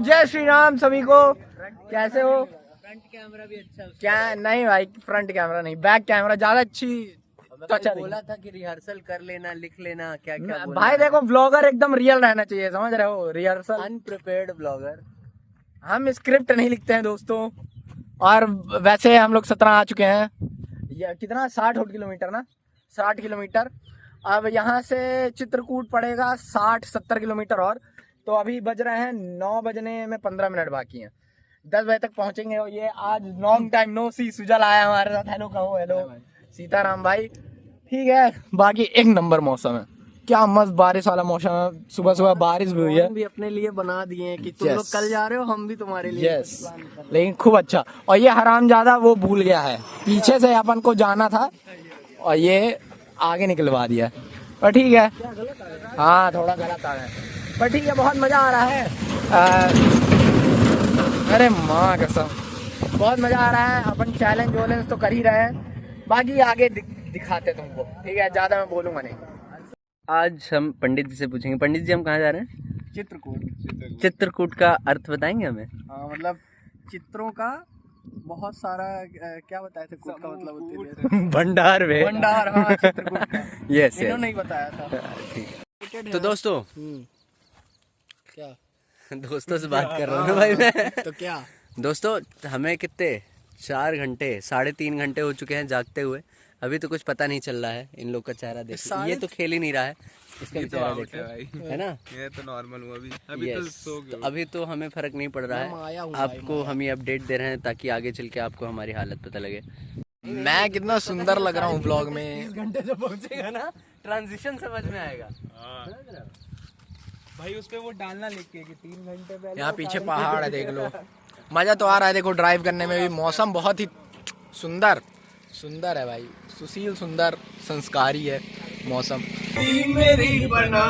जय श्री राम सभी को। कैसे हो? फ्रंट कैमरा भी अच्छा क्या नहीं भाई, फ्रंट कैमरा नहीं, बैक कैमरा ज्यादा अच्छी। तो बोला था कि रिहर्सल कर लेना, लिख लेना क्या क्या बोलना भाई देखो, व्लॉगर एकदम रियल रहना चाहिए, समझ रहे हो? रिहर्सल। अनप्रिपेयर्ड ब्लॉगर। हम स्क्रिप्ट नहीं लिखते हैं दोस्तों। और वैसे हम लोग 17 आ चुके हैं। ये कितना 60 किलोमीटर ना, 60 किलोमीटर। अब यहाँ से चित्रकूट पड़ेगा 60-70 किलोमीटर और। तो अभी बज रहे हैं 9 बजने में 15 मिनट बाकी हैं। 10 बजे तक पहुंचेंगे। और ये आज लॉन्ग टाइम नो सी सुजल आया हमारे साथ। हेलो कहो। हेलो सीताराम भाई। ठीक है, बाकी एक नंबर मौसम है, क्या मस्त बारिश वाला मौसम है। सुबह सुबह बारिश भी हुई है। हम भी अपने लिए बना दिए हैं कि तुम लोग कल जा रहे हो, हम भी तुम्हारे लिए। यस, लेकिन खूब अच्छा। और ये हरामजादा वो भूल गया है, पीछे से अपन को जाना था और ये आगे निकलवा दिया। पर ठीक है, हाँ थोड़ा गलत आ गया, पर ठीक है, बहुत मजा आ रहा है। अरे माँ कसम, बहुत मजा आ रहा है। अपन चैलेंज वैलेंज तो कर ही रहे हैं, बाकी आगे दिखाते तुमको। ठीक है, ज्यादा मैं बोलूंगा नहीं। आज हम पंडित जी से पूछेंगे। पंडित जी, हम कहाँ जा रहे हैं? चित्रकूट। चित्रकूट का अर्थ बताएंगे हमें? मतलब चित्रों का बहुत सारा क्या बताए थे? कूट का मतलब होती है भंडार में। भंडार। हाँ, चित्रकूट का। यस, इन्होंने नहीं बताया था। तो दोस्तों, क्या दोस्तों से बात कर रहा हूँ भाई मैं। तो क्या दोस्तों, हमें कितने 4 घंटे 3.5 घंटे हो चुके हैं जागते हुए। अभी तो कुछ पता नहीं चल रहा है। इन लोग का चेहरा देखो, ये तो खेल ही नहीं रहा है, इसका भी चेहरा देखो, है ना? ये तो नॉर्मल हुआ अभी तो सो गए। तो अभी तो हमें फर्क नहीं पड़ रहा है। आपको हम ये अपडेट दे रहे हैं ताकि आगे चल के आपको हमारी हालत पता लगे। मैं कितना सुंदर लग रहा हूँ ब्लॉग में। 30 घंटे जब पहुंचेगा ना, ट्रांजिशन समझ में आएगा भाई। उस पे वो डालना लिख के कि 3 घंटे पहले। यहाँ पीछे पहाड़ है, देख लो। मजा तो आ रहा है, देखो ड्राइव करने में भी। मौसम बहुत ही सुंदर सुंदर है भाई, सुशील सुंदर संस्कारी है मौसम। मेरी बना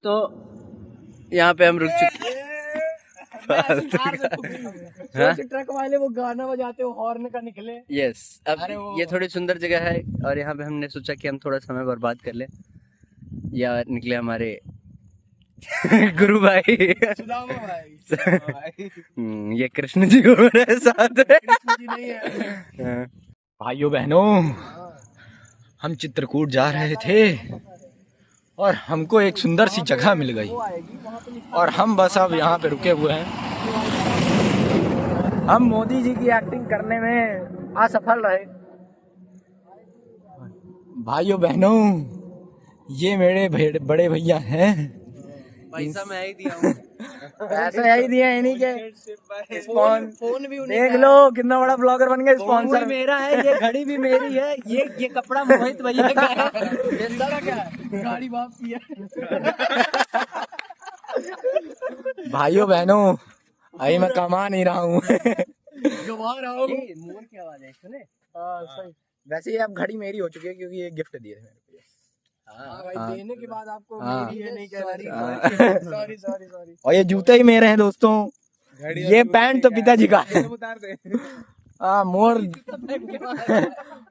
तो यहाँ पे हम रुक चुके हैं। ट्रक वाले वो गाना बजाते हो, हॉर्न का निकले। यस, अब ये थोड़ी सुंदर जगह है और यहाँ पे हमने सोचा कि हम थोड़ा समय बर्बाद कर ले। या निकले हमारे गुरु भाई, ये कृष्ण जी को मेरे साथ है। भाइयों बहनों, हम चित्रकूट जा रहे थे और हमको एक सुंदर सी जगह मिल गई और हम बस अब यहाँ पे रुके हुए हैं। हम मोदी जी की एक्टिंग करने में असफल रहे। भाइयों बहनों, ये मेरे बड़े भैया हैं। पैसा मैं ही दिया हूँ। पैसे यही दिए हैं इन्हीं के। फोन भी देख लो कितना बड़ा ब्लॉगर बन गया। स्पॉन्सर मेरा है, ये घड़ी भी मेरी है, ये कपड़ा मोहित भैया का है, ये सारा क्या है? गाड़ी बाप की है। भाइयों बहनों, अभी मैं कमा नहीं रहा हूँ, गवा रहा हूँ। मोर की आवाज है, सुने? सही। वैसे ये अब घड़ी मेरी हो चुकी है क्योंकि ये गिफ्ट दिए थे मेरे को। भाई, देने के बाद आपको मेरी है नहीं कह रही। सॉरी। और ये जूते ही मेरे हैं दोस्तों। ये पैंट तो पिताजी का है।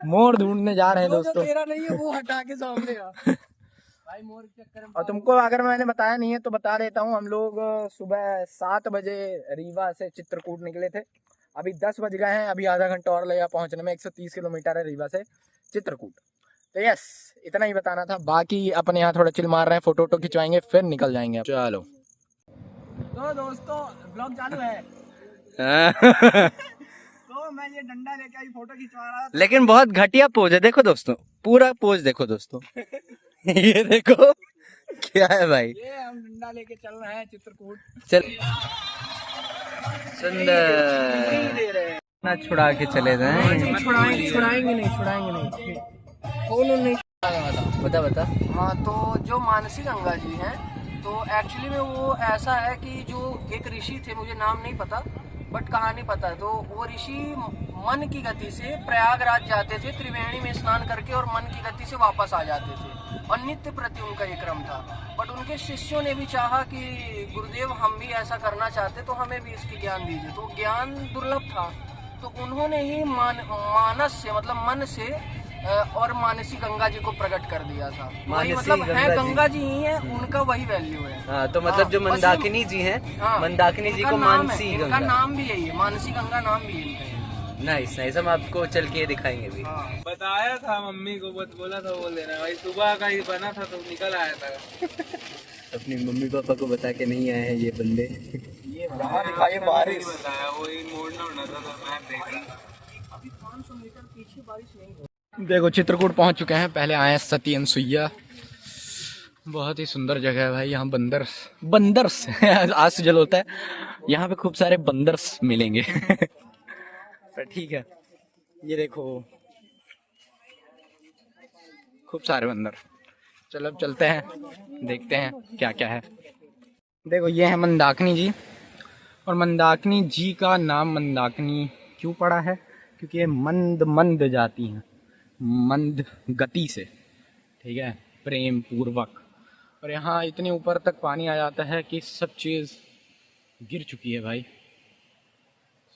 मोर ढूंढने जा रहे हैं दोस्तों। तेरा नहीं है वो हटा के सामने आ। भाई मोर के चक्कर में। और तुमको अगर मैंने बताया नहीं है तो बता देता हूँ। हम लोग सुबह 7 बजे रीवा से चित्रकूट निकले थे। अभी 10 बज गए हैं। अभी आधा घंटा और लगेगा पहुंचने में। 130 किलोमीटर है रीवा से चित्रकूट। तो यस, इतना ही बताना था। बाकी अपन यहाँ थोड़ा चिल मार रहे हैं, फोटो खिंचवाएंगे, फिर निकल जाएंगे। चलो तो दोस्तों, ब्लॉग चालू है। तो मैं ये डंडा लेके आई, फोटो खिंचवा रहा था। लेकिन बहुत घटिया पोज है, देखो दोस्तों, पूरा पोज देखो दोस्तों। ये देखो क्या है भाई। ये हम डंडा लेके चल रहे हैं चित्रकूट। चल सुंदर ना छुड़ा के चले जाएं। छुड़ाएंगे नहीं। फोन नहीं बता। हाँ, तो जो मानसी गंगा जी हैं, तो एक्चुअली में वो ऐसा है कि जो एक ऋषि थे, मुझे नाम नहीं पता बट कहानी पता है। तो वो ऋषि मन की गति से प्रयागराज जाते थे, त्रिवेणी में स्नान करके, और मन की गति से वापस आ जाते थे। और नित्य प्रति उनका ये क्रम था। बट उनके शिष्यों ने भी चाहा कि गुरुदेव हम भी ऐसा करना चाहते, तो हमें भी इसकी ज्ञान दीजिए। तो ज्ञान दुर्लभ था, तो उन्होंने ही मानस से, मतलब मन से और मानसी गंगा जी को प्रकट कर दिया था। वही मानसी मतलब है गंगा जी। गंगा जी ही है, उनका वही वैल्यू है। हाँ, तो मतलब जो हाँ, बस मंदाकिनी जी हैं, हाँ, मंदाकिनी जी इनका को नाम है, मानसी इनका गंगा। नाम भी यही है, मानसी गंगा नाम भी इनका है। नाइस नाइस, हम आपको चल के दिखाएंगे भी। हाँ। बताया था मम्मी को, बोला था बोल देना भाई, सुबह का ही बना था तो निकल आया था। अपनी मम्मी पापा को बता के नहीं आए हैं ये बंदे। ये वहाँ दिखाइए बारिश। बताया वो मोड़ना होना था तो मैं देख रहा। अभी 500 मीटर पीछे बारिश नहीं हो। देखो चित्रकूट पहुंच चुके हैं, पहले आए हैं सती अनसुईया। बहुत ही सुंदर जगह है भाई, यहाँ बंदर्स आज से जल होता है, यहाँ पे खूब सारे बंदर्स मिलेंगे। पर ठीक है, ये देखो खूब सारे बंदर। चलो अब चलते हैं, देखते हैं क्या क्या है। देखो ये है मंदाकिनी जी, और मंदाकिनी जी का नाम मंदाकिनी क्यों पड़ा है, क्योंकि ये मंद जाती हैं, मंद गति से, ठीक है, प्रेम पूर्वक। और यहाँ इतने ऊपर तक पानी आ जाता है कि सब चीज़ गिर चुकी है भाई।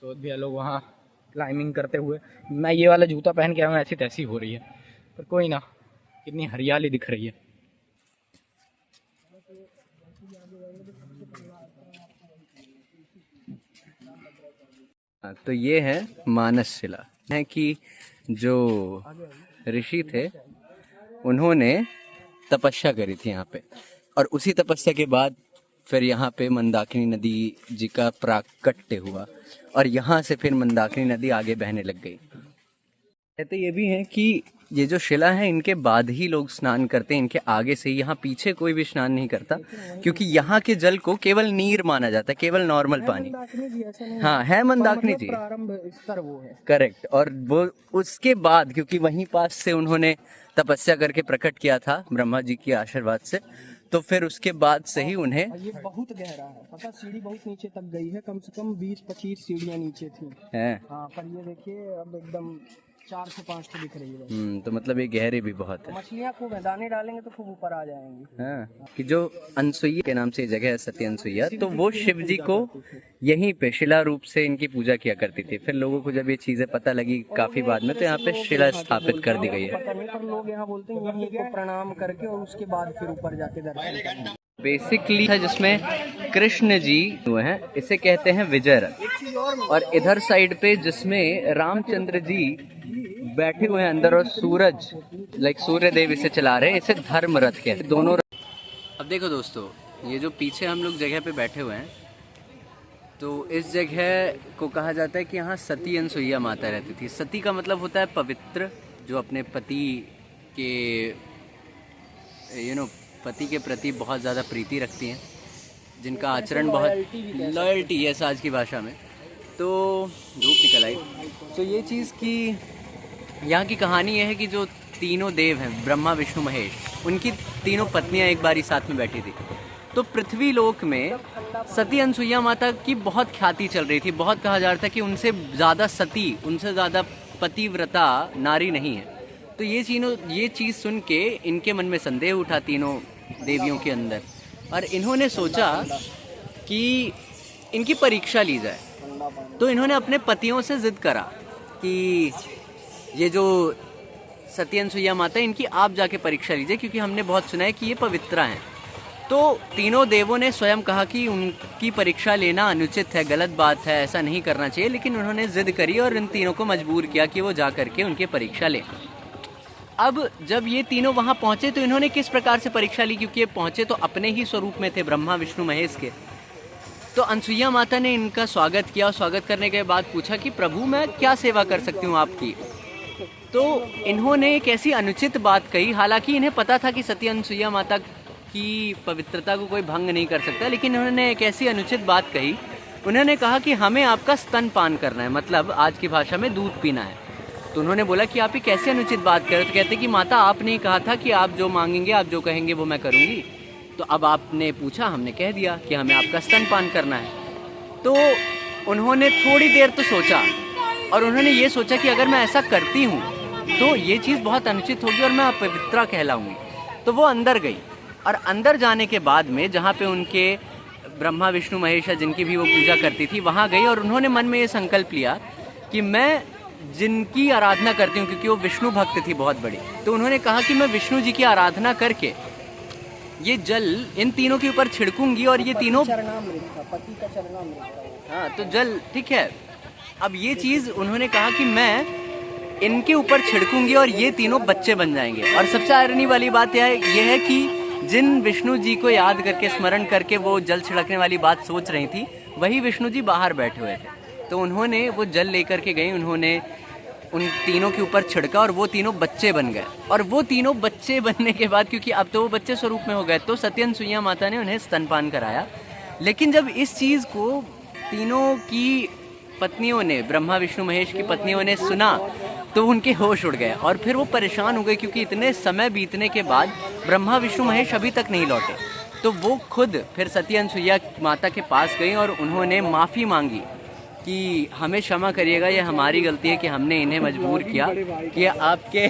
सोच भी लोग वहाँ क्लाइंबिंग करते हुए, मैं ये वाला जूता पहन के आया हूँ, ऐसी तैसी हो रही है, पर कोई ना, कितनी हरियाली दिख रही है। तो ये है मानस शिला, है कि जो ऋषि थे उन्होंने तपस्या करी थी यहाँ पे, और उसी तपस्या के बाद फिर यहाँ पे मंदाकिनी नदी जी का प्राकट्य हुआ, और यहाँ से फिर मंदाकिनी नदी आगे बहने लग गई। कहते ये भी है कि ये जो शिला है इनके बाद ही लोग स्नान करते हैं, इनके आगे से, यहाँ पीछे कोई भी स्नान नहीं करता, क्योंकि यहाँ के जल को केवल नीर माना जाता है, केवल नॉर्मल पानी। हाँ है मंदाकिनी जी, प्रारंभ स्तर वो है। करेक्ट। और वो उसके बाद, क्योंकि वहीं पास से उन्होंने तपस्या करके प्रकट किया था ब्रह्मा जी के आशीर्वाद से, तो फिर उसके बाद से ही उन्हें। ये बहुत गहरा है, पता, सीढ़ी बहुत नीचे तक गई है, कम से कम 20-25 सीढ़ियाँ नीचे थी। है हाँ, पर ये देखिए अब एकदम 4 से 5 तो दिख रही है। तो मतलब ये गहरे भी बहुत है। मछलियाँ खूब है, दाने डालेंगे तो खूब ऊपर आ जाएंगी। हाँ, कि जो अनसुईया के नाम से ये जगह है, सती अनसुईया, तो वो शिव जी को यहीं पे शिला रूप से इनकी पूजा किया करती थी। फिर लोगों को जब ये चीजें पता लगी काफी बाद में, तो यहाँ पे शिला स्थापित कर दी गई है। पता नहीं, पर लोग यहाँ बोलते हैं यहीं को प्रणाम करके और उसके बाद फिर ऊपर जाके दर्शन करना। बेसिकली है जिसमें कृष्ण जी हुए हैं, इसे कहते हैं विजय रथ, और इधर साइड पे जिसमें रामचंद्र जी बैठे हुए हैं अंदर, और सूरज लाइक सूर्य देव इसे चला रहे हैं, इसे धर्म रथ कहते हैं, दोनों। अब देखो दोस्तों, ये जो पीछे हम लोग जगह पे बैठे हुए हैं, तो इस जगह को कहा जाता है कि यहाँ सती अनसुईया माता रहती थी। सती का मतलब होता है पवित्र, जो अपने पति के पति के प्रति बहुत ज़्यादा प्रीति रखती हैं, जिनका आचरण बहुत लॉयल्टी है आज की भाषा में। तो धूप निकल आई। तो ये चीज़ की यहाँ की कहानी ये है कि जो तीनों देव हैं, ब्रह्मा विष्णु महेश, उनकी तीनों पत्नियाँ एक बारी साथ में बैठी थी। तो पृथ्वी लोक में सती अनसुईया माता की बहुत ख्याति चल रही थी। बहुत कहा जा रहा था कि उनसे ज़्यादा सती, उनसे ज़्यादा पतिव्रता नारी नहीं है। तो ये चीज़ सुन के इनके मन में संदेह उठा तीनों देवियों के अंदर, और इन्होंने सोचा कि इनकी परीक्षा ली जाए। तो इन्होंने अपने पतियों से जिद करा कि ये जो सती अनसुईया माता, इनकी आप जाके परीक्षा लीजिए, क्योंकि हमने बहुत सुना है कि ये पवित्रा हैं। तो तीनों देवों ने स्वयं कहा कि उनकी परीक्षा लेना अनुचित है, गलत बात है, ऐसा नहीं करना चाहिए। लेकिन उन्होंने जिद करी और इन तीनों को मजबूर किया कि वो जा करके उनकी परीक्षा लें। अब जब ये तीनों वहाँ पहुँचे तो इन्होंने किस प्रकार से परीक्षा ली, क्योंकि ये पहुँचे तो अपने ही स्वरूप में थे, ब्रह्मा विष्णु महेश के। तो अनसुईया माता ने इनका स्वागत किया, और स्वागत करने के बाद पूछा कि प्रभु मैं क्या सेवा कर सकती हूँ आपकी। तो इन्होंने एक ऐसी अनुचित बात कही, हालांकि इन्हें पता था कि सती अनसुईया माता की पवित्रता को कोई भंग नहीं कर सकता, लेकिन उन्होंने एक ऐसी अनुचित बात कही। उन्होंने कहा कि हमें आपका स्तनपान करना है, मतलब आज की भाषा में दूध पीना है। तो उन्होंने बोला कि आप ये कैसी अनुचित बात कर रहे हो। तो कहते कि माता आपने कहा था कि आप जो मांगेंगे, आप जो कहेंगे वो मैं करूँगी। तो अब आपने पूछा, हमने कह दिया कि हमें आपका स्तनपान करना है। तो उन्होंने थोड़ी देर तो सोचा, और उन्होंने ये सोचा कि अगर मैं ऐसा करती हूँ तो ये चीज़ बहुत अनुचित होगी और मैं अपवित्रा कहलाऊंगी। तो वो अंदर गई, और अंदर जाने के बाद में जहाँ पे उनके ब्रह्मा विष्णु महेश जिनकी भी वो पूजा करती थी, वहाँ गई, और उन्होंने मन में ये संकल्प लिया कि मैं जिनकी आराधना करती हूँ, क्योंकि वो विष्णु भक्त थी बहुत बड़ी, तो उन्होंने कहा कि मैं विष्णु जी की आराधना करके ये जल इन तीनों के ऊपर छिड़कूंगी और ये तीनों पति का चरणामृत था। हाँ, तो जल ठीक है। अब ये चीज़ उन्होंने कहा कि मैं इनके ऊपर छिड़कूंगी और ये तीनों बच्चे बन जाएंगे। और सबसे आयरनी वाली बात यह है कि जिन विष्णु जी को याद करके, स्मरण करके वो जल छिड़कने वाली बात सोच रही थी, वही विष्णु जी बाहर बैठे हुए थे। तो उन्होंने वो जल लेकर के गई, उन्होंने उन तीनों के ऊपर छिड़का और वो तीनों बच्चे बन गए। और वो तीनों बच्चे बनने के बाद, क्योंकि अब तो वो बच्चे स्वरूप में हो गए, तो सती अनसुईया माता ने उन्हें स्तनपान कराया। लेकिन जब इस चीज़ को तीनों की पत्नियों ने, ब्रह्मा विष्णु महेश की पत्नियों ने सुना, तो उनके होश उड़ गए और फिर वो परेशान हो गए, क्योंकि इतने समय बीतने के बाद ब्रह्मा विष्णु महेश अभी तक नहीं लौटे। तो वो खुद फिर सती अनसुईया माता के पास गई और उन्होंने माफ़ी मांगी कि हमें क्षमा करिएगा, ये हमारी गलती है कि हमने इन्हें मजबूर किया कि आपके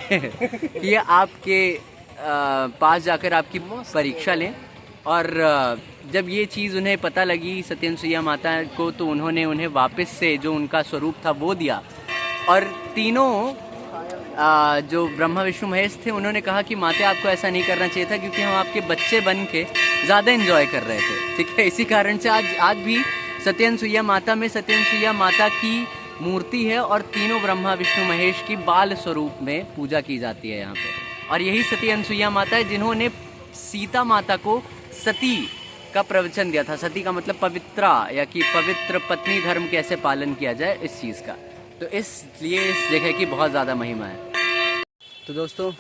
पास जाकर आपकी परीक्षा लें। और जब ये चीज़ उन्हें पता लगी सती अनसुईया माता को, तो उन्होंने उन्हें वापस से जो उनका स्वरूप था वो दिया। और तीनों जो ब्रह्मा विष्णु महेश थे, उन्होंने कहा कि माता आपको ऐसा नहीं करना चाहिए था, क्योंकि हम आपके बच्चे बन के ज़्यादा इन्जॉय कर रहे थे। ठीक है, इसी कारण से आज भी सती अनसुईया माता में सती अनसुईया माता की मूर्ति है और तीनों ब्रह्मा विष्णु महेश की बाल स्वरूप में पूजा की जाती है यहाँ पे। और यही सती अनसुईया माता है जिन्होंने सीता माता को सती का प्रवचन दिया था। सती का मतलब पवित्रा, या कि पवित्र पत्नी धर्म कैसे पालन किया जाए, इस चीज़ का। तो इसलिए इस जगह की बहुत ज़्यादा महिमा है। तो दोस्तों,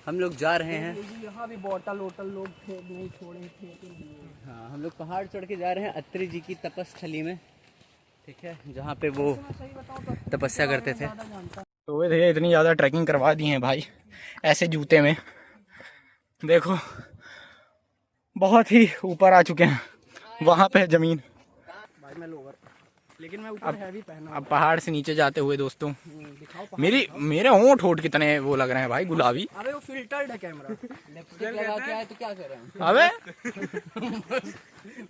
हम लोग जा रहे हैं। यहाँ भी बोतल वोटल लोग थे, नहीं छोड़े थे। हाँ, हम लोग पहाड़ चढ़ के जा रहे हैं अत्रि जी की तपस्थली में। ठीक है, जहाँ पे वो तपस्या करते थे। तो वे भैया इतनी ज़्यादा ट्रैकिंग करवा दी है भाई, ऐसे जूते में। देखो बहुत ही ऊपर आ चुके हैं, वहाँ पे जमीन भाई। मैं लोअर, लेकिन मैं ऊपर हैवी पहना। अब पहाड़ से नीचे जाते हुए दोस्तों, मेरे होंठ होठ कितने वो लग रहे हैं भाई, गुलाबी। अबे वो फिल्टर्ड है कैमरा। लगा के आए तो क्या कर रहे हैं? अबे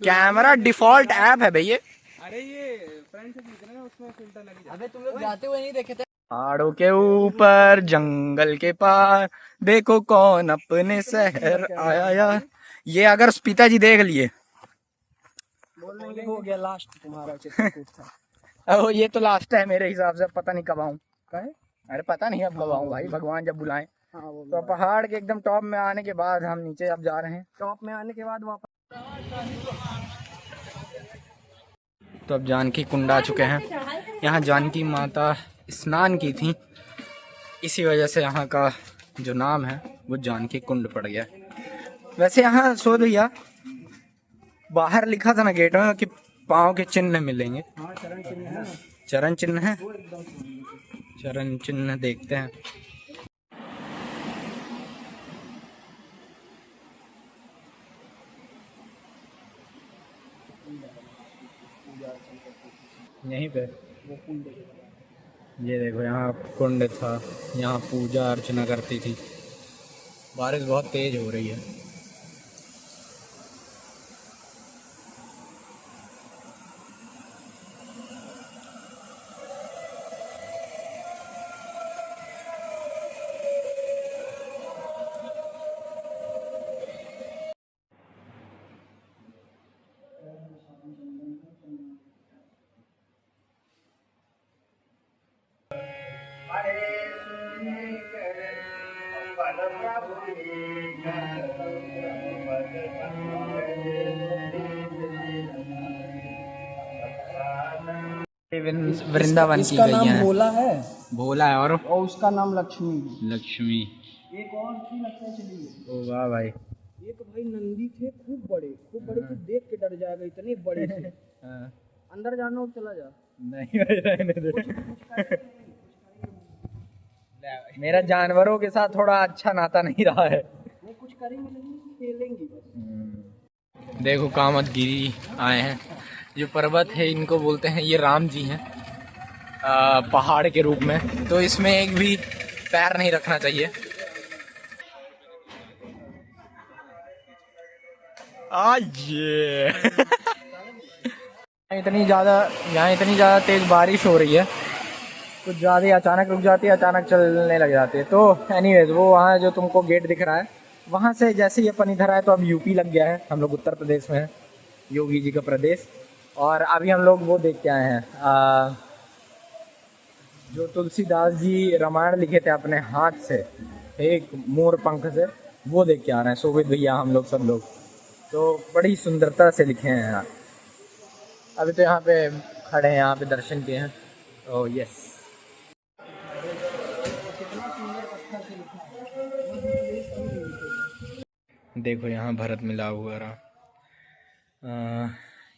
कैमरा डिफॉल्ट ऐप है भैया। अरे ये फ्रंट से खींच रहे हैं, उसमें फिल्टर लग जाता है। अबे तुम लोग जाते हुए नहीं देखे थे? पहाड़ों के ऊपर जंगल के पार, देखो कौन अपने शहर आया यार। ये अगर पिताजी देख लिए, बोलने हो गया लास्ट तुम्हारा चित्रकूट था। ओ ये तो लास्ट है मेरे हिसाब से, पता नहीं कब आऊँ। अरे पता नहीं अब कब आऊँ भाई, भगवान जब बुलाएं। तो पहाड़ के एकदम टॉप में आने के बाद हम नीचे अब जा रहे हैं। टॉप में आने के बाद वापस तो अब जानकी कुंड आ चुके हैं। यहाँ जानकी माता स्नान की थी, इसी वजह से यहाँ का जो नाम है वो जानकी कुंड पड़ गया। वैसे यहाँ सो भैया बाहर लिखा था ना गेट में कि पाँव के चिन्ह मिलेंगे। हाँ, चरण चिन्ह है। चरण चिन्ह है, चरण चिन्ह देखते हैं। यहीं पे ये देखो, यहाँ कुंड था, यहाँ पूजा अर्चना करती थी। बारिश बहुत तेज हो रही है। वृंदावन की गई है। भोला है, भोला है, और उसका नाम लक्ष्मी। लक्ष्मी ये कौन सी लक्ष्मी चली? ओ वाह भाई, ये तो भाई नंदी थे, खूब बड़े थे, देख के डर जाएगा, इतने बड़े थे। अंदर जाना हो चला जा। नहीं रहने दे। मेरा जानवरों के साथ थोड़ा अच्छा नाता नहीं रहा है। कुछ करेंगे, खेलेंगे। देखो कामतगिरी आए हैं। जो पर्वत है इनको बोलते हैं, ये राम जी हैं पहाड़ के रूप में, तो इसमें एक भी पैर नहीं रखना चाहिए। यहाँ इतनी ज़्यादा तेज बारिश हो रही है कुछ ज़्यादा अचानक रुक जाती है, अचानक चलने लग जाती है। तो एनीवेज वो वहाँ जो तुमको गेट दिख रहा है, वहाँ से जैसे ही अपन इधर आए तो अब यूपी लग गया है। हम लोग उत्तर प्रदेश में हैं, योगी जी का प्रदेश। और अभी हम लोग वो देख के आए हैं जो तुलसीदास जी रामायण लिखे थे अपने हाथ से, एक मोर पंख से, वो देख के आ रहे हैं शोभित भैया हम लोग सब लोग। तो बड़ी सुंदरता से लिखे हैं यार। अभी तो यहाँ पे खड़े हैं, यहाँ पे दर्शन किए हैं। ओह यस, देखो यहाँ भरत मिला हुआ रहा।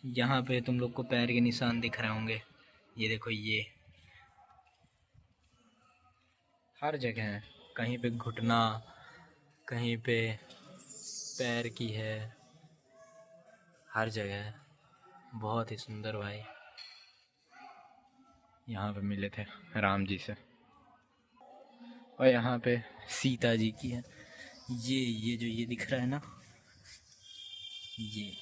यहाँ पे तुम लोग को पैर के निशान दिख रहे होंगे, ये देखो, ये हर जगह है। कहीं पे घुटना, कहीं पे पैर की है, हर जगह है। बहुत ही सुंदर भाई। यहाँ पे मिले थे राम जी से, और यहाँ पे सीता जी की है। ये जो ये दिख रहा है ना, ये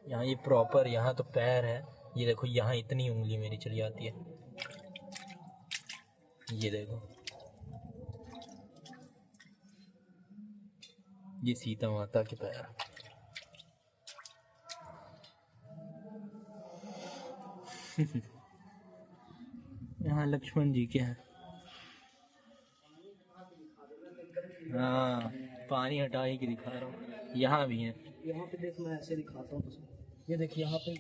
यहाँ ये प्रॉपर, यहाँ तो पैर है। ये देखो यहाँ इतनी उंगली मेरी चली जाती है, ये देखो, ये सीता माता के पैर। यहाँ लक्ष्मण जी के हैं। हाँ, पानी हटा ही के दिखा रहा हूँ, यहाँ भी हैं। यहाँ पे देख, मैं ऐसे दिखाता हूँ। ये देखिए यहाँ पे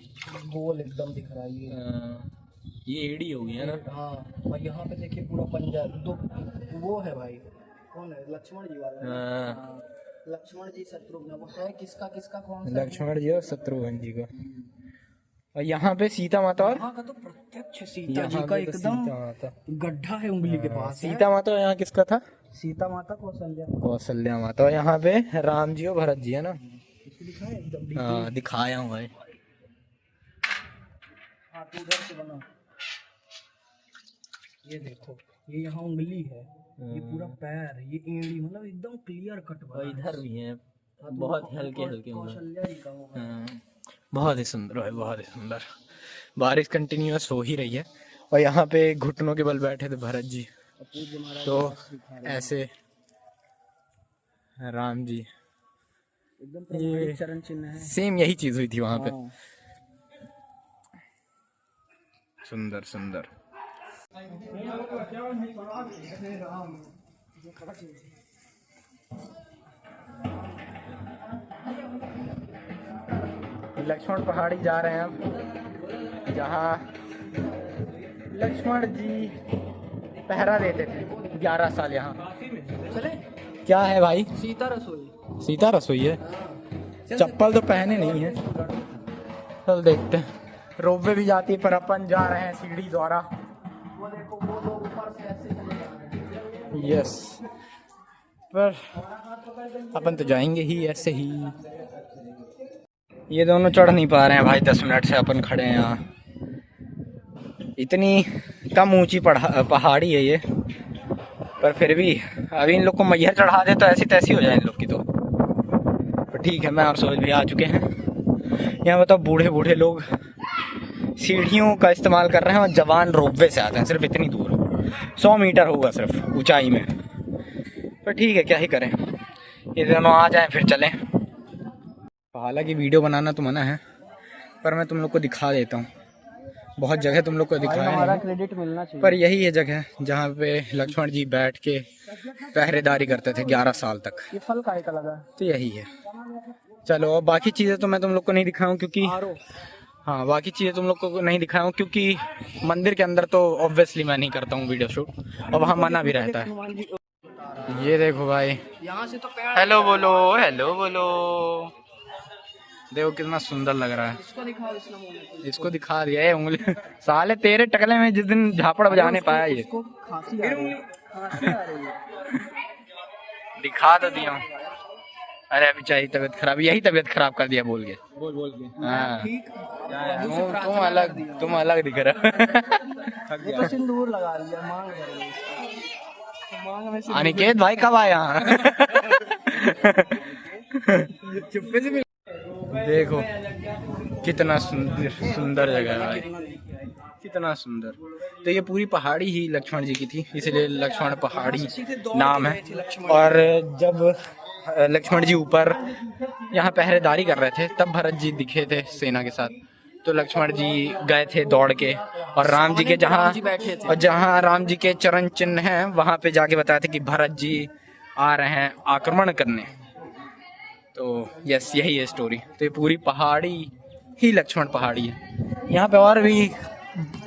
गोल एकदम दिख रहा है ये एड़ी हो गई है ना। हाँ, और यहाँ पे देखिए पूरा पंजा दो, वो है भाई, कौन है? लक्ष्मण जी वाला। हाँ, लक्ष्मण जी शत्रुघ्न, वो है किसका किसका कौन सा? लक्ष्मण जी और शत्रुघ्न जी का। और यहाँ पे सीता माता, और यहाँ का तो प्रत्यक्ष सीता जी का एकदम गड्ढा है उंगली के पास। सीता माता यहाँ किसका था? सीता माता कौशल्या माता। और यहाँ पे राम जी और भरत जी है ना। दिखाया एकदम। हाँ, दिखाया हूँ भाई। हाँ, तो उधर से बना, ये देखो, ये यहाँ उंगली है, ये पूरा पैर, ये एड़ी, मतलब एकदम क्लियर कट बना। इधर भी है, बहुत हल्के हल्के। कौशल्या जी का होगा। बहुत ही सुंदर है, बहुत ही सुंदर। बारिश कंटिन्यूअस हो ही रही है। और यहाँ पे घुटनों के बल बैठे थे भरत जी, तो ऐसे राम जी, एकदम ये चरण चिन्ह है। सेम यही चीज हुई थी वहाँ पे। सुंदर सुंदर। लक्ष्मण पहाड़ी जा रहे हैं अब, जहाँ लक्ष्मण जी पहरा देते थे 11 साल। यहाँ चले, क्या है भाई? सीता रसोई। सीता रसोई है। चप्पल तो पहने नहीं है। चल देखते हैं। रोपवे भी जाती है, पर अपन जा रहे हैं सीढ़ी द्वारा। वो देखो, वो लोग ऊपर से ऐसे चले जा रहे हैं। यस, पर अपन तो जाएंगे ही ऐसे ही। ये दोनों चढ़ नहीं पा रहे हैं भाई, 10 मिनट से अपन खड़े हैं यहाँ। इतनी कम ऊंची पहाड़ी है ये, पर फिर भी अभी इन लोग को मैहर चढ़ा दे तो ऐसी तैसी हो जाए इन लोग की। तो ठीक है, मैं और सोहेल भी आ चुके हैं यहाँ। बताओ, बूढ़े बूढ़े लोग सीढ़ियों का इस्तेमाल कर रहे हैं और जवान रोपवे से आते हैं। सिर्फ इतनी दूर, 100 मीटर होगा सिर्फ ऊंचाई में। पर ठीक है, क्या ही करें, ये दोनों आ जाएं फिर चलें। हालांकि वीडियो बनाना तो मना है, पर मैं तुम लोग को दिखा देता हूँ। बहुत जगह तुम लोग को दिखाया हमारा नहीं, क्रेडिट मिलना चाहिए। पर यही है जगह जहाँ पे लक्ष्मण जी बैठ के पहरेदारी करते थे 11 साल तक। ये फल काहे का लगा? तो यही है। चलो, और बाकी चीज़ें तो मैं तुम लोग को नहीं दिखाऊं, क्योंकि हाँ, बाकी चीज़ें तुम लोग को नहीं दिखाऊं क्योंकि मंदिर के अंदर तो ऑब्वियसली मैं नहीं करता हूँ वीडियो शूट, और वहाँ मना भी रहता है। ये देखो भाई, यहाँ से तो हेलो बोलो, हेलो बोलो। देखो कितना सुंदर लग रहा है। इसको दिखा दिया है उंगली। साले तेरे टकले में जिस दिन झापड़ बजाने पाया ये। खांसी आ रही है। दिखा तो दिया हूँ। अरे अभी चाहिए तबीयत खराब, यही तबीयत खराब कर दिया बोल के। हाँ, तुम अलग दिख रहे हो। तो सिंदूर लगा लिया, मांग में अनिकेत भाई कब आए यहाँ? चुप्पे से। देखो कितना सुंदर सुंदर जगह है भाई, कितना सुंदर। तो ये पूरी पहाड़ी ही लक्ष्मण जी की थी, इसलिए लक्ष्मण पहाड़ी नाम है। और जब लक्ष्मण जी ऊपर यहाँ पहरेदारी कर रहे थे तब भरत जी दिखे थे सेना के साथ, तो लक्ष्मण जी गए थे दौड़ के, और राम जी के जहाँ राम जी के चरण चिन्ह हैं वहाँ पे जाके बताया था कि भरत जी आ रहे हैं आक्रमण करने। तो यस, यही है स्टोरी। तो ये पूरी पहाड़ी ही लक्ष्मण पहाड़ी है। यहाँ पे और भी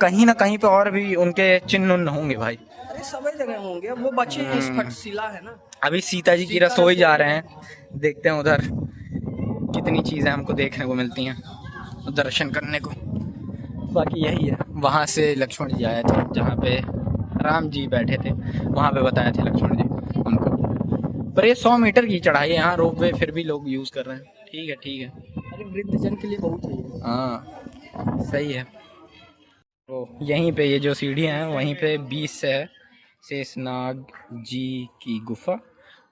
कहीं ना कहीं पे और भी उनके चिन्ह उन्न होंगे भाई। अरे सभी जगह होंगे, वो बचे हैं, इस फटशिला है ना। अभी सीता जी की रसोई जा रहे हैं, देखते हैं उधर कितनी चीजें हमको देखने को मिलती हैं, दर्शन करने को। बाकी यही है, वहाँ से लक्ष्मण जी आए थे जहाँ पे राम जी बैठे थे, वहाँ पे बताया थे लक्ष्मण जी उनको। पर ये 100 मीटर की चढ़ाई है, यहाँ रोपवे फिर भी लोग यूज कर रहे हैं। ठीक है, ठीक है। अरे वृद्धजन के लिए बहुत है ये। हाँ सही है। तो यहीं पे ये जो सीढ़ियाँ हैं वहीं पे 20 से है शेषनाग जी की गुफा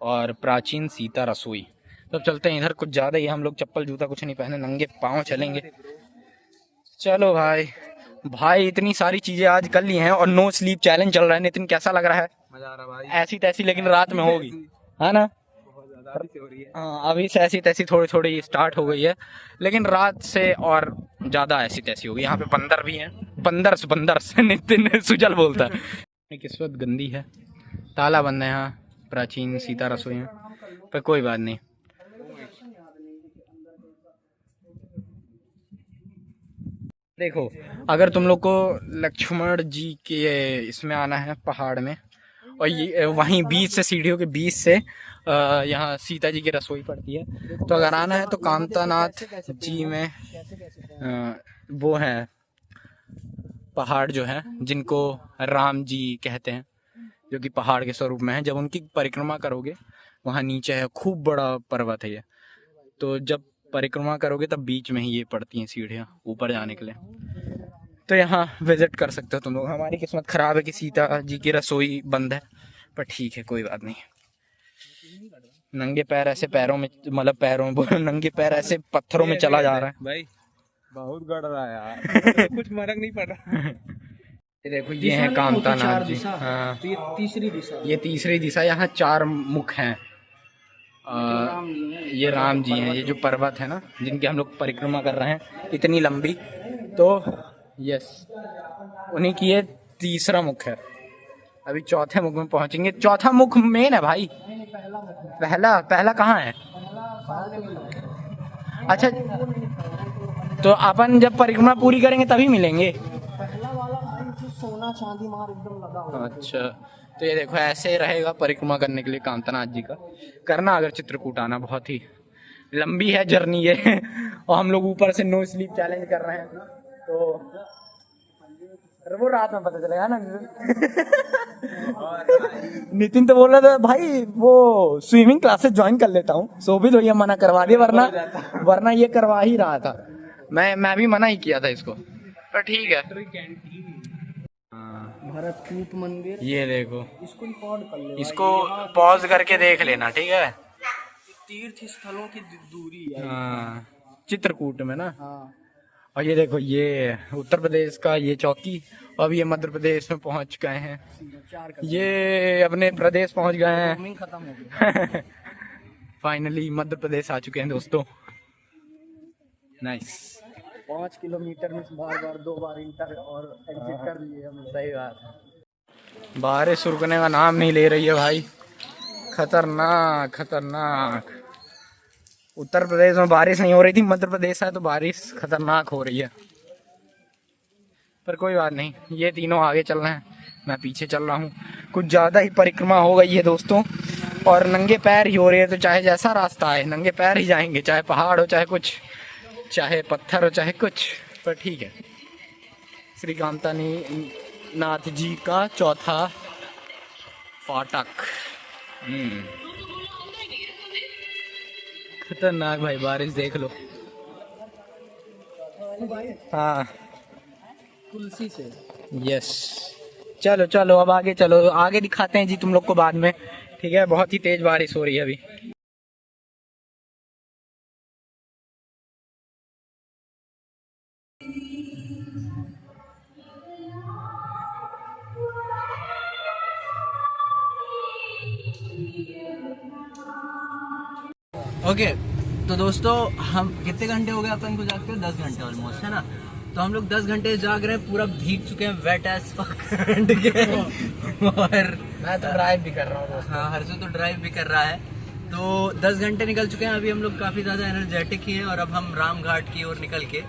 और प्राचीन सीता रसोई। तो चलते हैं इधर, कुछ ज़्यादा ही हम लोग चप्पल जूता कुछ नहीं पहने, नंगे पाँव चलेंगे। चलो भाई, भाई इतनी सारी चीज़ें आज कर ली हैं और नो स्लीप चैलेंज चल रहा है। नितिन कैसा लग रहा है? मजा आ रहा भाई, ऐसी तैसी लेकिन रात में होगी, है ना? बहुत ज्यादा अभी से हो रही है। हाँ, अभी से ऐसी तैसी थोड़ी थोड़ी स्टार्ट हो गई है, लेकिन रात से और ज़्यादा ऐसी तैसी होगी। यहाँ पे बंदर भी हैं, बंदर से नितिन सुजल बोलता है। किस्मत गंदी है, ताला बंद है यहाँ प्राचीन सीता रसोई में, पर कोई बात नहीं। देखो, अगर तुम लोग को लक्ष्मण जी के इसमें आना है पहाड़ में, और ये वहीं 20 से सीढ़ियों के 20 से यहाँ सीता जी की रसोई पड़ती है, तो अगर आना है तो कामतानाथ जी में वो है पहाड़ जो है जिनको राम जी कहते हैं, जो कि पहाड़ के स्वरूप में है। जब उनकी परिक्रमा करोगे, वहाँ नीचे है खूब बड़ा पर्वत है ये, तो जब परिक्रमा करोगे तब बीच में ही ये पड़ती हैं सीढ़ियाँ ऊपर जाने के लिए। तो यहाँ विजिट कर सकते हो तुम लोग। हमारी किस्मत खराब है कि सीता जी की रसोई बंद है, पर ठीक है, कोई बात नहीं। नंगे पैर ऐसे पैरों में, मतलब पैरों में नंगे पैर ऐसे पत्थरों में चला जा रहा है भाई, बहुत गड़ रहा है यार। कुछ फर्क नहीं पड़ रहा। ये देखो, ये है कामतानाथ जी। हाँ, तो ये तीसरी दिशा, ये तीसरी दिशा। यहाँ 4 मुख हैं। राम जी हैं। ये राम जी हैं, ये जो पर्वत है ना जिनकी हम लोग परिक्रमा कर रहे हैं इतनी लंबी, तो यस उन्हीं की ये तीसरा मुख है। अभी चौथे मुख में पहुंचेंगे। चौथा मुख मेन है भाई, पहला कहाँ है? अच्छा, तो अपन जब परिक्रमा पूरी करेंगे तभी मिलेंगे। पहला वाला भाई जो सोना चांदी मार एकदम लगा हुआ। अच्छा, तो ये देखो ऐसे रहेगा परिक्रमा करने के लिए कामतानाथ जी का करना। अगर चित्रकूट आना, बहुत ही लंबी है जर्नी ये और हम लोग ऊपर से नो स्लीप चैलेंज कर रहे हैं, तो वो रात में पता चलेगा ना। नितिन तो बोल रहा था भाई वो स्विमिंग क्लासेस ज्वाइन कर लेता हूँ, सो भी तो ये मना करवा दिया, वरना ये करवा ही रहा था। मैं भी मना ही किया था इसको, पर ठीक है। भरतकूप मंदिर, ये देखो, इसको रिकॉर्ड कर ले, इसको पॉज करके देख लेना, ठीक है? तीर्थ स्थलों की दूरी है। हाँ, चित्रकूट में ना। हाँ, और ये देखो, ये उत्तर प्रदेश का ये चौकी, अब ये मध्य प्रदेश में पहुंच गए हैं। 4 ये अपने प्रदेश पहुंच गए हैं। किलोमीटर खत्म हो गया। फाइनली मध्य प्रदेश आ चुके हैं दोस्तों। नाइस। 5 किलोमीटर में बार 2 बार इंटर और एग्जिट कर लिए हम। सही बात है। बारिश रुकने का नाम नहीं ले रही है भाई, खतरनाक। उत्तर प्रदेश में बारिश नहीं हो रही थी, मध्य प्रदेश है तो बारिश खतरनाक हो रही है। पर कोई बात नहीं, ये तीनों आगे चल रहे हैं, मैं पीछे चल रहा हूँ। कुछ ज़्यादा ही परिक्रमा हो गई है दोस्तों, और नंगे पैर ही हो रही है, तो चाहे जैसा रास्ता आए नंगे पैर ही जाएंगे, चाहे पहाड़ हो, चाहे कुछ, चाहे पत्थर हो, चाहे कुछ, पर ठीक है। श्री कामतानाथ जी का चौथा फाटक। खतरनाक भाई, बारिश देख लो। हाँ, तुलसी से। यस, चलो अब आगे चलो, आगे दिखाते हैं जी तुम लोग को बाद में, ठीक है? बहुत ही तेज बारिश हो रही है अभी। ओके तो दोस्तों हम कितने घंटे हो गए अपन को जागते हैं? 10 घंटे ऑलमोस्ट, है ना। तो हम लोग 10 घंटे जाग रहे हैं, पूरा भीग चुके हैं, वेट एज फक। और मैं तो ड्राइव भी कर रहा हूँ। हाँ, हर्षु तो ड्राइव भी कर रहा है। तो 10 घंटे निकल चुके हैं, अभी हम लोग काफ़ी ज़्यादा एनर्जेटिक ही हैं और अब हम राम घाट की ओर निकल के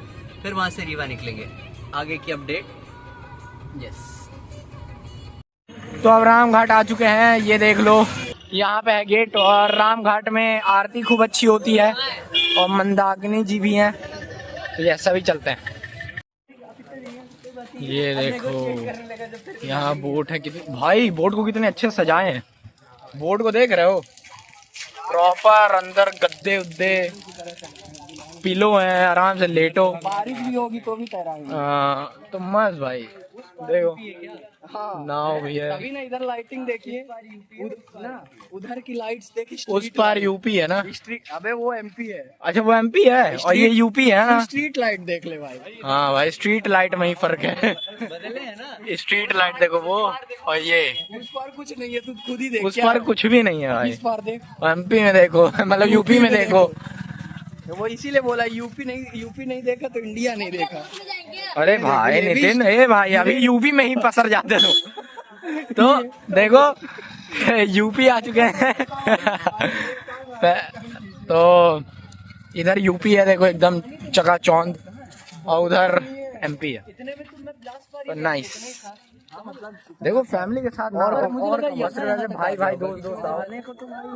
फिर वहाँ से रीवा निकलेंगे। आगे की अपडेट। यस, तो अब राम घाट आ चुके हैं, ये देख लो यहाँ पे है गेट। और राम घाट में आरती खूब अच्छी होती है और मंदाकिनी जी भी हैं, तो ये सभी चलते हैं। ये देखो यहाँ बोट है, कितनी भाई बोट को कितने अच्छे से सजाए हैं। बोट को देख रहे हो, प्रॉपर अंदर गद्दे उद्दे, पिलो हैं, आराम से लेटो। बारिश भी होगी तो भी तैराएंगे। तो मस्त भाई, देखो नाव भी है। अभी ना इधर लाइटिंग देखिए, उधर की लाइट्स देखिए। उस पार यूपी है ना? अबे वो एमपी है। अच्छा वो एमपी है और ये यूपी है ना? स्ट्रीट लाइट देख ले भाई। हाँ भाई, स्ट्रीट लाइट में ही फर्क है। बदले है ना। स्ट्रीट लाइट देखो वो, और ये उस पार कुछ नहीं है, तू खुद ही देख। उस पार कुछ भी नहीं है भाई। इस पार देख, एमपी में देखो, मतलब यूपी में देखो। वो इसीलिए बोला यूपी नहीं देखा तो इंडिया नहीं देखा। अरे भाई नितिन, ए भाई अभी यूपी में ही पसर जाते तो देखो यूपी आ चुके हैं। तो इधर यूपी है देखो, एकदम चकाचौंध, और उधर एमपी है। नाइस, देखो फैमिली के साथ और मस्त रहते, भाई भाई दोस्त दोस्त,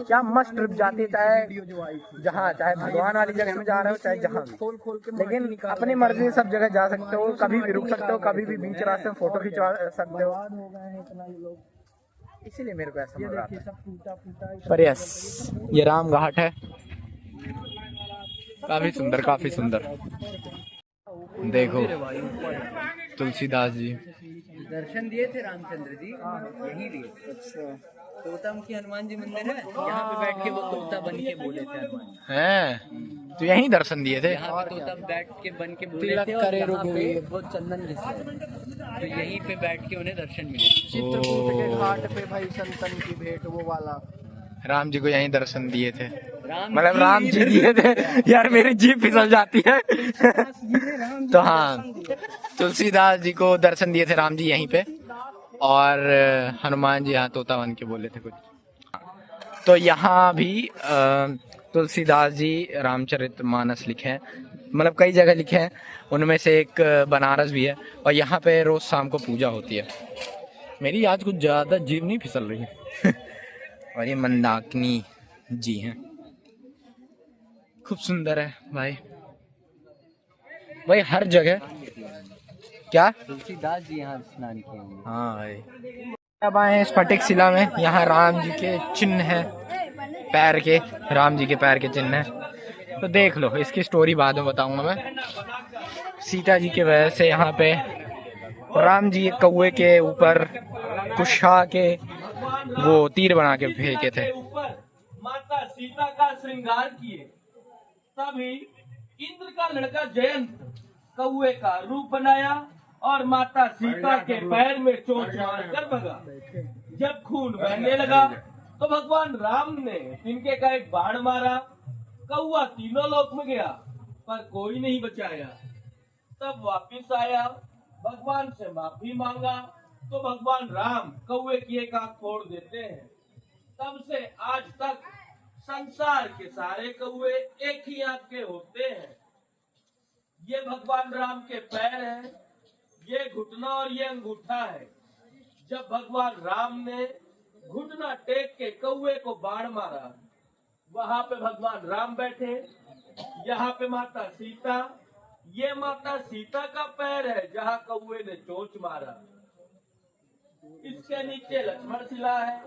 क्या मस्त ट्रिप जाती है। चाहे भगवान वाली जगह में जा रहे हो, चाहे जहाँ भी, लेकिन अपनी मर्जी से सब जगह जा सकते हो, कभी भी रुक सकते हो, कभी भी बीच रास्ते में फोटो खिंचवा सकते हो। इसीलिए मेरे को ऐसा लग रहा है। पर यस, ये राम घाट है, काफी सुंदर, काफी सुंदर। देखो तुलसीदास जी दर्शन दिए थे रामचंद्र जी, यही दिए। अच्छा, तोतामुखी हनुमान जी मंदिर है, यहाँ पे बैठ के वो तोता बन के बोले थे हनुमान हैं, तो यहीं दर्शन दिए थे। यहाँ पे तोता बैठ के बन के बोले थे, और यहाँ पे वो चंदन घिसे, तो यहीं पे बैठ के उन्हें दर्शन मिले। चित्रकूट के घाट पे भाई संतन की भेंट, वो वाला राम जी को यहीं दर्शन दिए थे, राम मतलब राम जी दिए थे। यार मेरी जीभ फिसल जाती है। तो हाँ, तुलसीदास जी को दर्शन दिए थे राम जी यहीं पे, और हनुमान जी यहाँ तोता बन के बोले थे कुछ। तो यहाँ भी तुलसीदास जी रामचरितमानस लिखे हैं, मतलब कई जगह लिखे हैं, उनमें से एक बनारस भी है, और यहाँ पे रोज शाम को पूजा होती है। मेरी आज कुछ ज्यादा जीभ नहीं फिसल रही है। और ये मंदाकिनी जी हैं, खूब सुंदर है भाई। भाई हर जगह क्या, तुलसीदास जी यहाँ स्नान किए होंगे। हाँ भाई। अब आए हैं स्फटिक शिला में, यहाँ राम जी के चिन्ह हैं, पैर के, राम जी के पैर के चिन्ह हैं। तो देख लो, इसकी स्टोरी बाद में बताऊंगा मैं। सीता जी के वजह से यहाँ पे राम जी कौवे के ऊपर कुशा के वो तीर बना के फेंके थे। माता सीता का श्रृंगार किए, तभी इंद्र का लड़का जयंत कौवे का रूप बनाया और माता सीता के पैर में चोट मारकर भगा। जब खून बहने लगा तो भगवान राम ने तिनके का एक बाण मारा, कौवा तीनों लोक में गया पर कोई नहीं बचाया। तब वापिस आया, भगवान से माफी मांगा तो भगवान राम कौवे की एक आंख फोड़ देते हैं। तब से आज तक संसार के सारे कौवे एक ही आंख के होते हैं। ये भगवान राम के पैर हैं, ये घुटना और ये अंगूठा है। जब भगवान राम ने घुटना टेक के कौवे को बाण मारा, वहां पे भगवान राम बैठे, यहाँ पे माता सीता। ये माता सीता का पैर है जहाँ कौवे ने चोंच मारा। इसके नीचे लक्ष्मण शिला है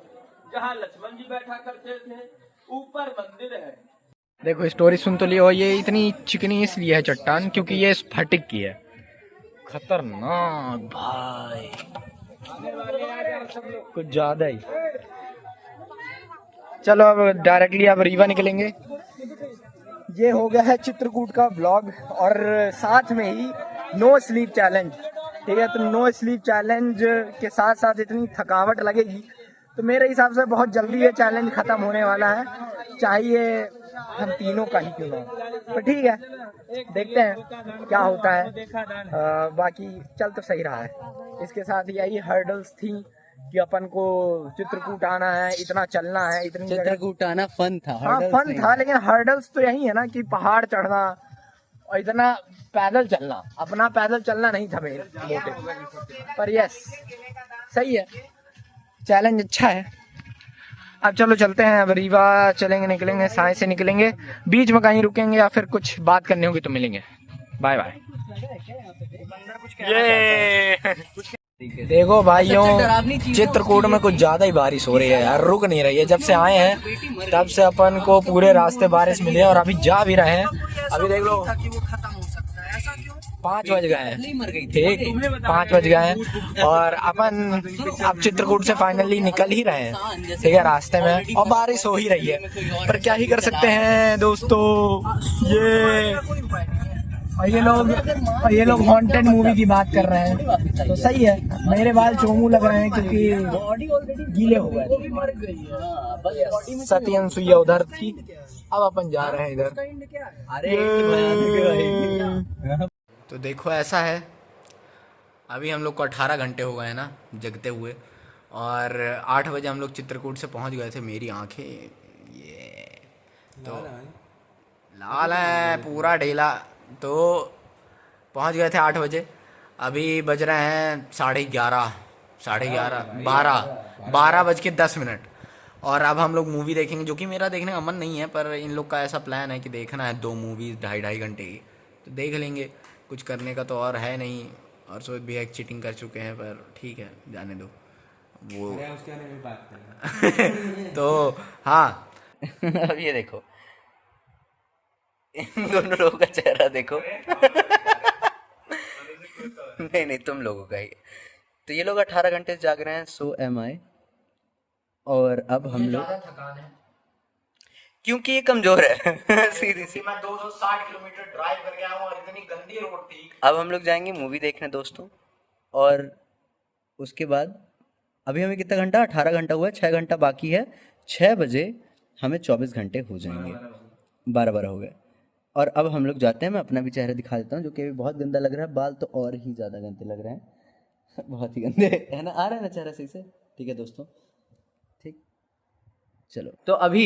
जहाँ लक्ष्मण जी बैठा करते थे, ऊपर मंदिर है। देखो स्टोरी सुन तो लियो, ये इतनी चिकनी इसलिए है चट्टान क्योंकि ये स्फटिक की है। खतरनाक भाई, कुछ ज्यादा ही। चलो अब डायरेक्टली अब रीवा निकलेंगे। ये हो गया है चित्रकूट का व्लॉग, और साथ में ही नो स्लीप चैलेंज। ठीक है, तो नो स्लीप चैलेंज के साथ साथ इतनी थकावट लगेगी, तो मेरे हिसाब से बहुत जल्दी ये चैलेंज खत्म होने वाला है। चाहिए हम तीनों का ही क्यों ना हो। तो ठीक है, देखते हैं क्या होता है। बाकी चल तो सही रहा है। इसके साथ यही हर्डल्स थी कि अपन को चित्रकूट आना है, इतना चलना है, इतनी जगह। चित्रकूट आना फन था, हाँ hurdles फन नहीं। था, लेकिन हर्डल्स तो यही है ना कि पहाड़ चढ़ना और इतना पैदल चलना। अपना पैदल चलना नहीं था मेरे मोटिव, पर यस सही है, चैलेंज अच्छा है। अब चलो चलते हैं, अब रीवा चलेंगे, निकलेंगे, साय से निकलेंगे, बीच में कहीं रुकेंगे या फिर कुछ बात करनी होगी तो मिलेंगे। Bye bye. ये देखो भाइयों, चित्रकूट में कुछ ज्यादा ही बारिश हो रही है यार, रुक नहीं रही है। जब से आए हैं तब से अपन को पूरे रास्ते बारिश मिली है और अभी जा भी रहे हैं। अभी देख लो 5 बज गए हैं, ठीक 5 बज गए हैं और अपन अब चित्रकूट से फाइनली निकल ही रहे हैं, ठीक है, रास्ते में, और बारिश हो ही रही है, पर क्या ही कर सकते हैं दोस्तों। ये लोग हॉन्टेड मूवी की बात कर रहे हैं, तो सही है। मेरे बाल चोमू लग रहे हैं क्योंकि गीले हो गए। सत्यन सुइया उधर थी, अब अपन जा रहे हैं इधर। तो देखो ऐसा है, अभी हम लोग को 18 घंटे हो गए हैं ना जगते हुए, और 8 बजे हम लोग चित्रकूट से पहुंच गए थे। मेरी आंखें ये तो लाल है, पूरा ढीला। तो पहुंच गए थे 8 बजे, अभी बज रहे हैं 11:30, 12:10, और अब हम लोग मूवी देखेंगे, जो कि मेरा देखने का मन नहीं है, पर इन लोग का ऐसा प्लान है कि देखना है 2 मूवीज़ 2.5 घंटे की, तो देख लेंगे। कुछ करने का तो और है नहीं, और सोच भी है चीटिंग कर चुके हैं, पर ठीक है जाने दो वो। तो हाँ अब ये देखो, इन दोनों लोगों का चेहरा देखो। नहीं तुम लोगों का ही। तो ये लोग 18 घंटे से जाग रहे हैं, सो एम आई। और अब हम लोग, क्योंकि ये कमजोर है सीधी सी। मैं 260 किलोमीटर ड्राइव कर गया हूँ और इतनी गंदी रोड थी। अब हम लोग जाएंगे मूवी देखने दोस्तों, और उसके बाद अभी हमें कितना घंटा, 18 घंटा हुआ है, 6 घंटा बाकी है। 6 बजे हमें 24 घंटे हो जाएंगे, 12 हो गए। और अब हम लोग जाते हैं, मैं अपना भी चेहरा दिखा देता हूँ, जो कि अभी बहुत गंदा लग रहा है, बाल तो और ही ज़्यादा गंदे लग रहे हैं। बहुत ही गंदे है ना, आ रहा है ना चेहरा सही से, ठीक है दोस्तों, ठीक। चलो, तो अभी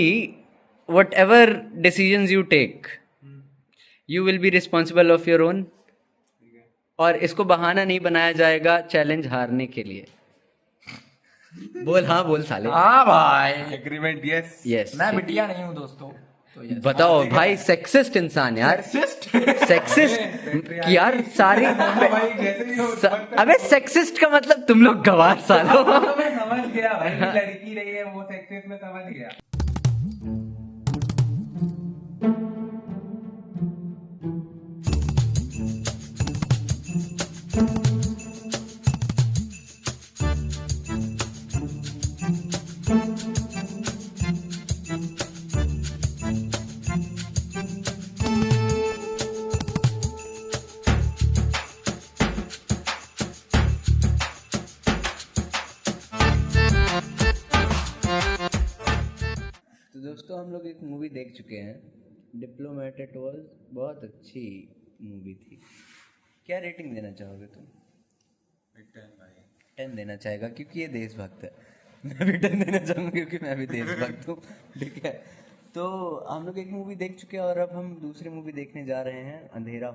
whatever decisions you take, you will be responsible of your own, और इसको बहाना नहीं बनाया जाएगा चैलेंज हारने के लिए। बोल हाँ, बोल साले। हाँ भाई, एग्रीमेंट यस। यस, मैं बिटिया नहीं हूँ दोस्तों। तो बताओ भाई, सेक्सिस्ट इंसान यार, सेक्सिस्ट यार सारी। अबे सेक्सिस्ट का मतलब तुम लोग गवार सालो। मैं समझ गया भाई, लड़की रही है वो सेक्सिस्ट में, समझ गया। दोस्तों हम लोग एक मूवी देख चुके हैं, डिप्लोमेट। इट वाज बहुत अच्छी मूवी थी। क्या रेटिंग देना चाहोगे तुम? 10 देना चाहेगा क्योंकि ये देशभक्त है। मैं भी 10 देना चाहूँगा क्योंकि मैं भी देशभक्त हूँ, ठीक है। तो हम लोग एक मूवी देख चुके हैं और अब हम दूसरी मूवी देखने जा रहे हैं। अंधेरा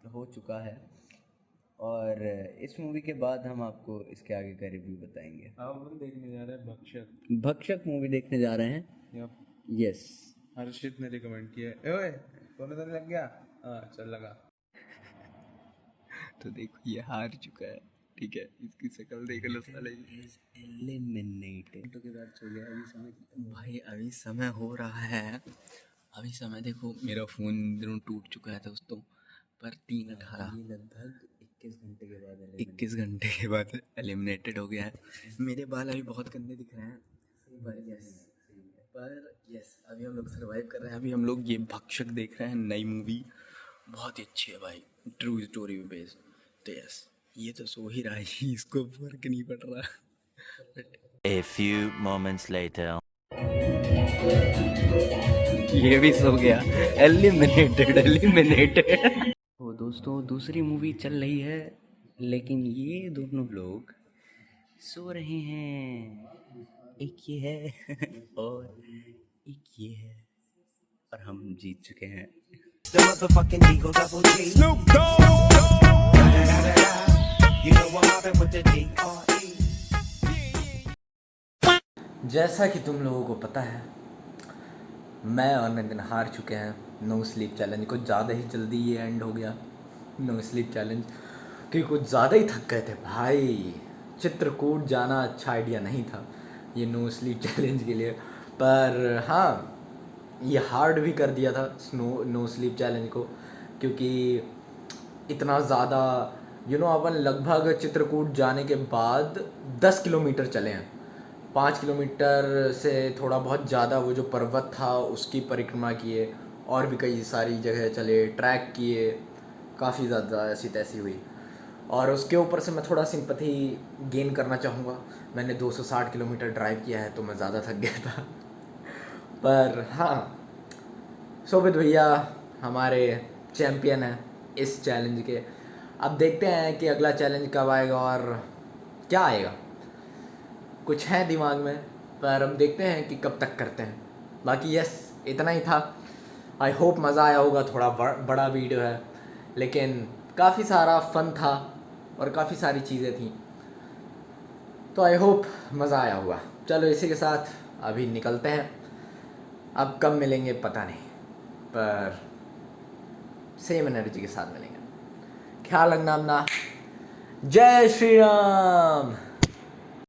हो चुका है, और इस मूवी के बाद हम आपको इसके आगे का रिव्यू बताएंगे। हम देखने जा रहे हैं भक्षक मूवी देखने जा रहे हैं। यस, हर्षित ने रिकमेंड किया है। ओए तूने तो लग गया, हाँ चल लगा। तो देखो ये हार चुका है, ठीक है, इसकी शक्ल देख लो साले। एलिमिनेटेड के बाद सो गया। अभी समय भाई, अभी समय हो रहा है, अभी समय देखो, मेरा फ़ोन टूट चुका है दोस्तों, पर 3:18 लगभग 21 घंटे के बाद एलिमिनेटेड हो गया है। मेरे बाल अभी बहुत गंदे दिख रहे हैं, पर यस अभी हम लोग सर्वाइव कर रहे हैं। अभी हम लोग ये भक्षक देख रहे हैं, नई मूवी, बहुत ही अच्छी है भाई, ट्रू स्टोरी पे बेस्ड। तो यस, ये तो सो ही रहा है, इसको फर्क नहीं पड़ रहा। A few moments later. ये भी सो गया। एलिमिनेटेड। तो दोस्तों दूसरी मूवी चल रही है, लेकिन ये दोनों लोग सो रहे हैं। एक ये है और एक ये है, और हम जीत चुके हैं। जैसा कि तुम लोगों को पता है, मैं और नितिन हार चुके हैं नो स्लीप चैलेंज। कुछ ज़्यादा ही जल्दी ये एंड हो गया नो स्लीप चैलेंज, क्योंकि कुछ ज़्यादा ही थक गए थे भाई। चित्रकूट जाना अच्छा आइडिया नहीं था ये नो स्लीप चैलेंज के लिए, पर हाँ ये हार्ड भी कर दिया था नो स्लीप चैलेंज को, क्योंकि इतना ज़्यादा अपन लगभग चित्रकूट जाने के बाद 10 किलोमीटर चले हैं। 5 किलोमीटर से थोड़ा बहुत ज़्यादा वो जो पर्वत था उसकी परिक्रमा किए, और भी कई सारी जगह चले, ट्रैक किए, काफ़ी ज़्यादा ऐसी तैसी हुई। और उसके ऊपर से मैं थोड़ा सिंपैथी गेन करना चाहूँगा। मैंने 260 किलोमीटर ड्राइव किया है तो मैं ज़्यादा थक गया था। पर हाँ, शोभित भैया हमारे चैम्पियन हैं इस चैलेंज के। अब देखते हैं कि अगला चैलेंज कब आएगा और क्या आएगा। कुछ है दिमाग में, पर हम देखते हैं कि कब तक करते हैं। बाकी यस, इतना ही था। आई होप मज़ा आया होगा। थोड़ा बड़ा वीडियो है, लेकिन काफ़ी सारा फन था और काफ़ी सारी चीज़ें थी, तो आई होप मज़ा आया होगा। चलो इसी के साथ अभी निकलते हैं। अब कब मिलेंगे पता नहीं, पर सेम एनर्जी के साथ मिलेंगे। ख्याल रखना अपना। जय श्री राम।